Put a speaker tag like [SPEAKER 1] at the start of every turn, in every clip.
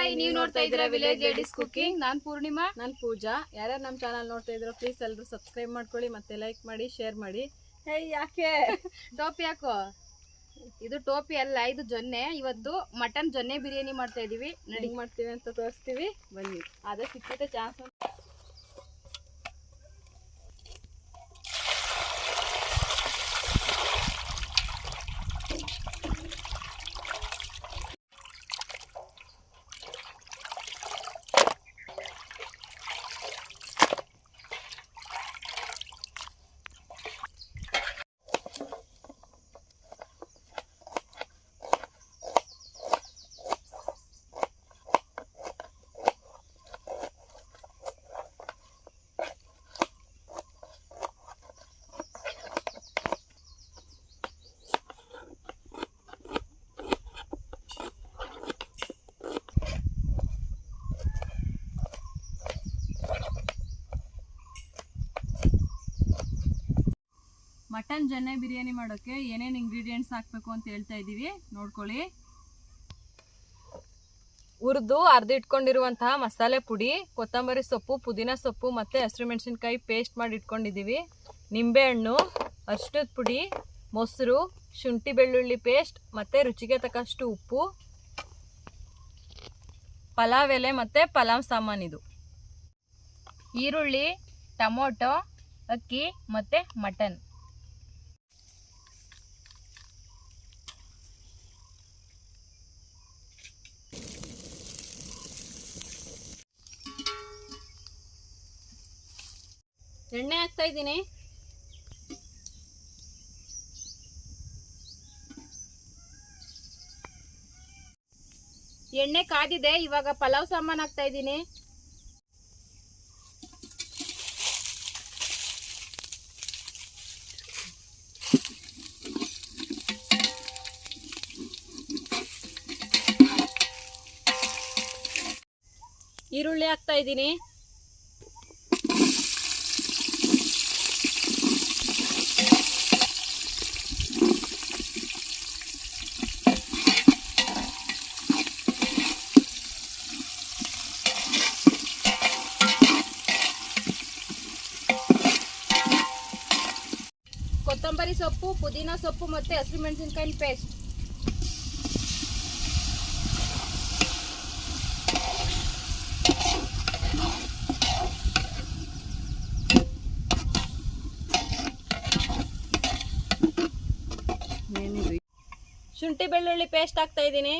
[SPEAKER 1] Hi, ನೀವು ನೋಡ್ತಾ ಇದ್ದೀರಾ ವಿಲೇಜ್ ಲೇಡೀಸ್ ಕುಕಿಂಗ್. ನಾನು ಪೂರ್ಣಿಮಾ,
[SPEAKER 2] ನಾನು ಪೂಜಾ. ಯಾರ್ಯಾರು ನಮ್ಮ ಚಾನಲ್ ನೋಡ್ತಾ ಇದ್ರು ಪ್ಲೀಸ್ ಎಲ್ಲರೂ ಸಬ್ಸ್ಕ್ರೈಬ್ ಮಾಡ್ಕೊಳ್ಳಿ, ಮತ್ತೆ ಲೈಕ್ ಮಾಡಿ, ಶೇರ್ ಮಾಡಿ. ಹೇ ಯಾಕೆ
[SPEAKER 1] ಟೋಪಿ ಹಾಕೋ? ಇದು ಟೋಪಿ ಅಲ್ಲ, ಇದು ಜೊನ್ನೆ. ಇವತ್ತು ಮಟನ್ ಜೊನ್ನೆ ಬಿರಿಯಾನಿ ಮಾಡ್ತಾ ಇದೀವಿ.
[SPEAKER 2] ನಡಿ ಮಾಡ್ತೀವಿ ಅಂತ ತೋರಿಸ್ತೀವಿ, ಬನ್ನಿ.
[SPEAKER 1] ಅದೇ ಸಿಕ್ಕಿದೆ ಚಾನ್ಸ್.
[SPEAKER 2] ಮಟನ್ ಜೊನ್ನೆ ಬಿರಿಯಾನಿ ಮಾಡೋಕ್ಕೆ ಏನೇನು ಇಂಗ್ರೀಡಿಯೆಂಟ್ಸ್ ಹಾಕಬೇಕು ಅಂತ ಹೇಳ್ತಾ ಇದ್ದೀವಿ, ನೋಡ್ಕೊಳ್ಳಿ. ಹುರಿದು ಇಟ್ಕೊಂಡಿರುವಂತಹ ಮಸಾಲೆ ಪುಡಿ, ಕೊತ್ತಂಬರಿ ಸೊಪ್ಪು, ಪುದೀನ ಸೊಪ್ಪು ಮತ್ತು ಹಸಿರು ಮೆಣಸಿನ್ಕಾಯಿ ಪೇಸ್ಟ್ ಮಾಡಿ ಇಟ್ಕೊಂಡಿದ್ದೀವಿ. ನಿಂಬೆಹಣ್ಣು, ಅರಿಶಿಣದ ಪುಡಿ, ಮೊಸರು, ಶುಂಠಿ ಬೆಳ್ಳುಳ್ಳಿ ಪೇಸ್ಟ್ ಮತ್ತು ರುಚಿಗೆ ತಕ್ಕಷ್ಟು ಉಪ್ಪು, ಪಲಾವ್ ಎಲೆ ಮತ್ತು ಪಲಾವ್ ಸಾಮಾನಿದು,
[SPEAKER 1] ಈರುಳ್ಳಿ, ಟೊಮೊಟೊ, ಅಕ್ಕಿ ಮತ್ತು ಮಟನ್.
[SPEAKER 2] ಎಣ್ಣೆ ಹಾಕ್ತಾ ಇದ್ದೀನಿ.
[SPEAKER 1] ಎಣ್ಣೆ ಕಾದಿದೆ, ಇವಾಗ ಪಲಾವ್ ಸಾಮಾನು ಹಾಕ್ತಾ ಇದ್ದೀನಿ.
[SPEAKER 2] ಈರುಳ್ಳಿ ಹಾಕ್ತಾ ಇದ್ದೀನಿ.
[SPEAKER 1] ಕೊತ್ತಂಬರಿ ಸೊಪ್ಪು, ಪುದೀನ ಸೊಪ್ಪು ಮತ್ತು ಹಸಿರು ಮೆಣಸಿನ್ಕಾಯಿ ಪೇಸ್ಟ್.
[SPEAKER 2] ಶುಂಠಿ ಬೆಳ್ಳುಳ್ಳಿ ಪೇಸ್ಟ್ ಹಾಕ್ತಾ ಇದ್ದೀನಿ.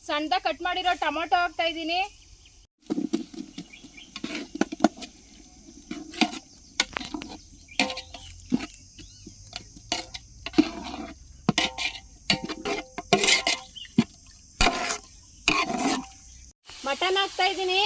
[SPEAKER 1] ಸಣ್ಣದಾಗಿ ಕಟ್ ಮಾಡಿರೋ ಟೊಮೊಟೊ ಹಾಕ್ತಾ ಇದ್ದೀನಿ.
[SPEAKER 2] ಮಟನ್ ಹಾಕ್ತಾ ಇದ್ದೀನಿ.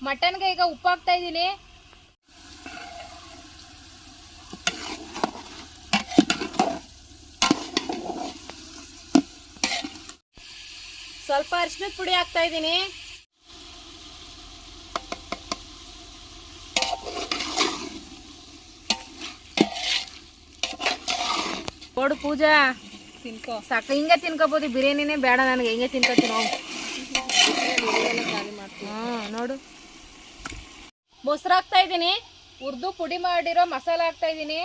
[SPEAKER 1] ಮಟನ್ಗೆ ಈಗ ಉಪ್ಪು ಹಾಕ್ತಾ ಇದ್ದೀನಿ.
[SPEAKER 2] ಸ್ವಲ್ಪ ಅರಿಶಿಣದ ಪುಡಿ ಹಾಕ್ತಾ ಇದ್ದೀನಿ.
[SPEAKER 1] ನೋಡು ಪೂಜಾ,
[SPEAKER 2] ತಿನ್ಕೋ.
[SPEAKER 1] ಸಾಕು, ಹಿಂಗೆ ತಿನ್ಕೋಬೋದು. ಬಿರಿಯಾನಿನೇ ಬೇಡ ನನಗೆ, ಹಿಂಗೆ ತಿನ್ಕೋತೀನಿ.
[SPEAKER 2] ಖಾಲಿ ಮಾಡ್ತೀನಿ.
[SPEAKER 1] ನೋಡು.
[SPEAKER 2] ಮೊಸರು ಹಾಕ್ತಾ ಇದ್ದೀನಿ.
[SPEAKER 1] ಹುರಿದು ಪುಡಿ ಮಾಡಿರೋ ಮಸಾಲೆ ಹಾಕ್ತಾ ಇದ್ದೀನಿ.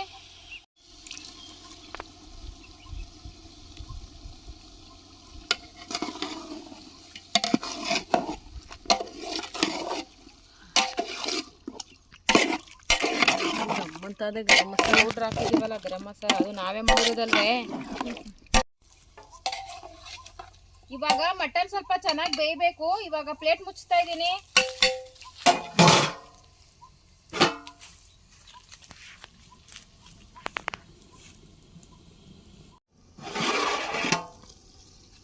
[SPEAKER 2] ಬರ್ತಾ ಇದೆ ಗರಂ ಮಸಾಲ.
[SPEAKER 1] ಪೌಡ್ರ್ ಹಾಕಿದೀವಲ್ಲ ಗರಂ ಮಸಾಲ, ಅದು ನಾವೇ ಮಾಡಿರೋದಲ್ವೇ. ಇವಾಗ ಮಟನ್ ಸ್ವಲ್ಪ ಚೆನ್ನಾಗಿ ಬೇಯಬೇಕು. ಇವಾಗ ಪ್ಲೇಟ್ ಮುಚ್ತಾ ಇದ್ದೀನಿ.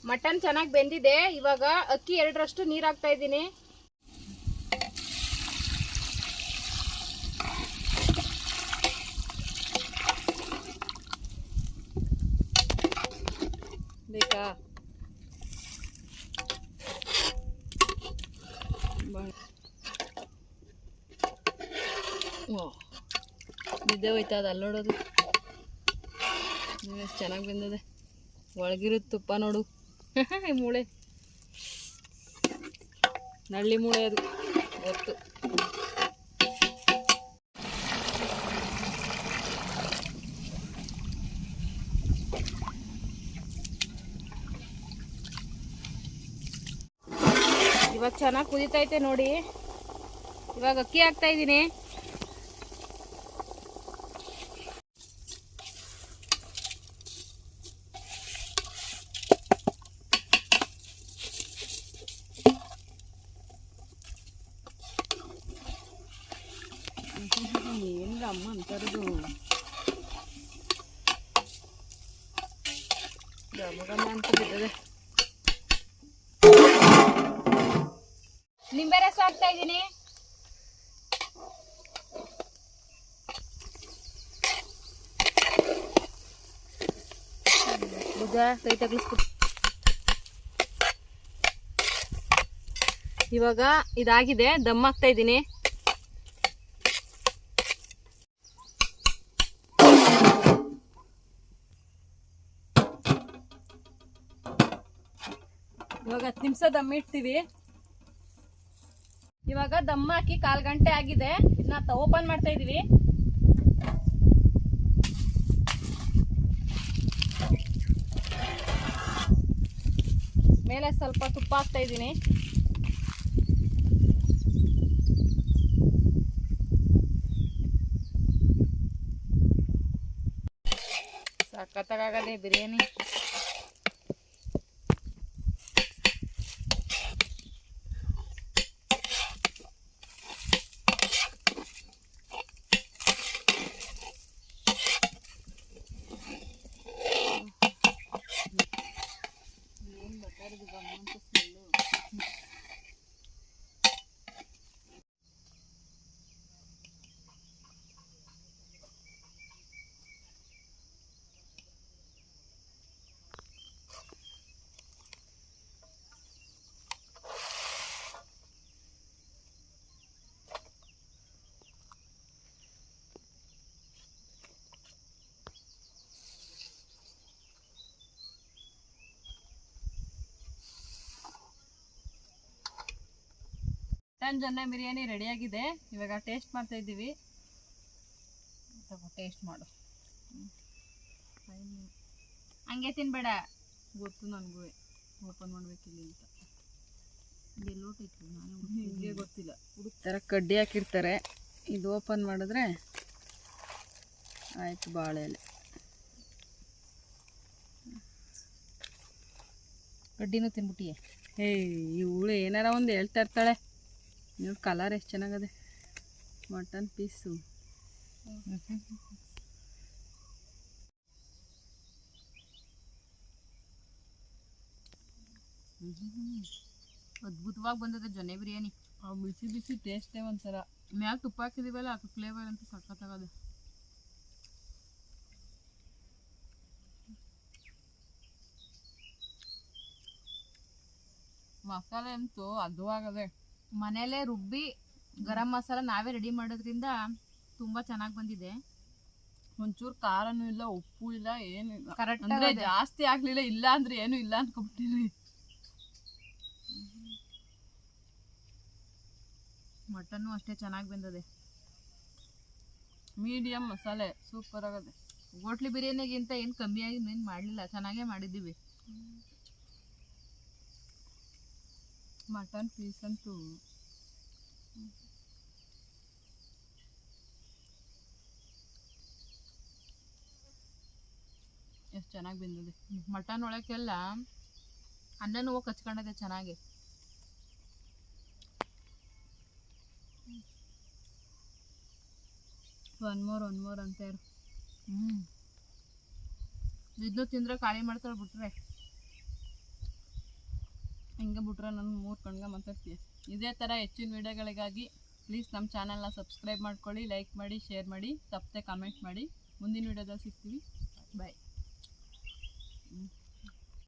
[SPEAKER 1] ಮಟನ್ ಚೆನ್ನಾಗಿ ಬೆಂದಿದೆ. ಇವಾಗ ಅಕ್ಕಿ 2ರಷ್ಟು ನೀರು ಹಾಕ್ತಾ ಇದ್ದೀನಿ.
[SPEAKER 2] ಬೇಕಾ? ನಿದ್ದೆ ಹೋಯ್ತಾ ಅದು ಅಲ್ಲಿ ನೋಡೋದು. ಎಷ್ಟು ಚೆನ್ನಾಗಿ ಬೆಂದಿದೆ. ಒಳಗಿರೋದು ತುಪ್ಪ ನೋಡು. ಮೂಳೆ ನಳ್ಳಿ ಮೂಳೆ ಅದು ಗೊತ್ತು.
[SPEAKER 1] ಇವಾಗ ಚೆನ್ನಾಗಿ ಕುದೀತೈತೆ ನೋಡಿ. ಇವಾಗ ಅಕ್ಕಿ ಹಾಕ್ತಾ ಇದ್ದೀನಿ.
[SPEAKER 2] ಏನು ಅಮ್ಮ ಅಂತಾರದು ಘಮ ಘಮ ಅಂತ ಬಿದ್ದದೆ.
[SPEAKER 1] ನಿಂಬೆ ರಸ ಹಾಕ್ತಾ ಇದ್ದೀನಿ.
[SPEAKER 2] ಕೈ ತಗ್ಲಿಸ್ಬಿಟ್ಟು ಇವಾಗ ಇದಾಗಿದೆ. ದಮ್ ಹಾಕ್ತಾ ಇದ್ದೀನಿ. ಇವಾಗ 10 ನಿಮಿಷ ದಮ್ ಇಡ್ತೀವಿ. ಇವಾಗ ದಮ್ ಹಾಕಿ 1/4 ಗಂಟೆ ಆಗಿದೆ. ಇದನ್ನ ಓಪನ್ ಮಾಡ್ತಾ ಇದೀವಿ. ಮೇಲೆ ಸ್ವಲ್ಪ ತುಪ್ಪ ಹಾಕ್ತಾ ಇದ್ದೀನಿ.
[SPEAKER 1] ಸಖತ್ತಾಗದೆ ಬಿರಿಯಾನಿ.
[SPEAKER 2] ಮಟನ್ ಜೊನ್ನೆ ಬಿರಿಯಾನಿ ರೆಡಿಯಾಗಿದೆ. ಇವಾಗ ಟೇಸ್ಟ್ ಮಾಡ್ತಾ ಇದ್ದೀವಿ.
[SPEAKER 1] ಟೇಸ್ಟ್ ಮಾಡು. ಹಂಗೆ ತಿನ್ಬೇಡ.
[SPEAKER 2] ಗೊತ್ತು ನನಗೂ ಓಪನ್ ಮಾಡ್ಬೇಕಿಲ್ಲ ಅಂತ.
[SPEAKER 1] ಎಲ್ಲೋಟೈತಿ
[SPEAKER 2] ನಿಮಗೆ ಗೊತ್ತಿಲ್ಲ. ಈ ಥರ ಕಡ್ಡಿ ಹಾಕಿರ್ತಾರೆ. ಇದು ಓಪನ್ ಮಾಡಿದ್ರೆ ಆಯ್ತು ಬಾಳೆ ಎಲೆ.
[SPEAKER 1] ಕಡ್ಡಿನೂ ತಿನ್ಬಿಟ್ಟಿಯೇ.
[SPEAKER 2] ಇವಳು ಏನಾರ ಒಂದು ಹೇಳ್ತಾ ಇರ್ತಾಳೆ. ನೋಡಿ ಕಲರ್ ಎಷ್ಟು ಚೆನ್ನಾಗದೆ ಮಟನ್ ಪೀಸು.
[SPEAKER 1] ಅದ್ಭುತವಾಗಿ ಬಂದದೆ ಜೊನ್ನೆ ಬಿರಿಯಾನಿ.
[SPEAKER 2] ಬಿಸಿ ಬಿಸಿ ಟೇಸ್ಟೇ ಒಂಥರ.
[SPEAKER 1] ಮ್ಯಾಗ ತುಪ್ಪ ಹಾಕಿದೀವಲ್ಲ ಅದು ಫ್ಲೇವರ್ ಅಂತೂ ಸಖತ್ತಾಗದೆ.
[SPEAKER 2] ಮಸಾಲೆ ಅಂತೂ ಅದು ಆಗದೆ.
[SPEAKER 1] ಮನೇಲೆ ರುಬ್ಬಿ ಗರಂ ಮಸಾಲ ನಾವೇ ರೆಡಿ ಮಾಡೋದ್ರಿಂದ ತುಂಬ ಚೆನ್ನಾಗಿ ಬಂದಿದೆ.
[SPEAKER 2] ಒಂಚೂರು ಖಾರನೂ ಇಲ್ಲ, ಉಪ್ಪು ಇಲ್ಲ, ಏನಿಲ್ಲ.
[SPEAKER 1] ಕರೆಕ್ಟ್
[SPEAKER 2] ಅಂದ್ರೆ ಜಾಸ್ತಿ ಆಗ್ಲಿಲ್ಲ. ಇಲ್ಲ ಅಂದ್ರೆ ಏನು ಇಲ್ಲ ಅನ್ಕೊಂಬಿಟ್ಟಿರಿ.
[SPEAKER 1] ಮಟನ್ನು ಅಷ್ಟೇ ಚೆನ್ನಾಗಿ ಬಂದದೆ.
[SPEAKER 2] ಮೀಡಿಯಂ ಮಸಾಲೆ ಸೂಪರ್ ಆಗದೆ.
[SPEAKER 1] ಹೋಟ್ಲಿ ಬಿರಿಯಾನಿಗಿಂತ ಏನು ಕಮ್ಮಿಯಾಗಿ ಏನು ಮಾಡಲಿಲ್ಲ, ಚೆನ್ನಾಗೇ ಮಾಡಿದ್ದೀವಿ.
[SPEAKER 2] ಮಟನ್ ಪೀಸ್ ಅಂತೂ ಎಷ್ಟು ಚೆನ್ನಾಗಿ ಬೆಂದಿದೆ.
[SPEAKER 1] ಮಟನ್ ಒಳಕ್ಕೆಲ್ಲ ಅನ್ನನೂ ಹೋಗಿ ಕಚ್ಕೊಂಡಿದೆ ಚೆನ್ನಾಗಿ.
[SPEAKER 2] ಒನ್ ಮೋರ್ ಅಂತ ಇರು.
[SPEAKER 1] ಇದನ್ನು ತಿಂದರೆ ಖಾಲಿ ಮಾಡ್ತಾಳೆ ಬಿಟ್ರೆ.
[SPEAKER 2] ಹಿಂಗೆ ಬಿಟ್ರೆ ನಾನು 3 ಕಣ್ಗೆ ಮಾತಾಡ್ತೀಯ. ಇದೇ ಥರ ಹೆಚ್ಚಿನ ವೀಡಿಯೋಗಳಿಗಾಗಿ ಪ್ಲೀಸ್ ನಮ್ಮ ಚಾನಲ್ನ ಸಬ್ಸ್ಕ್ರೈಬ್ ಮಾಡ್ಕೊಳ್ಳಿ, ಲೈಕ್ ಮಾಡಿ, ಶೇರ್ ಮಾಡಿ, ತಪ್ಪದೆ ಕಮೆಂಟ್ ಮಾಡಿ. ಮುಂದಿನ ವೀಡಿಯೋದಲ್ಲಿ ಸಿಗ್ತೀವಿ. ಬಾಯ್.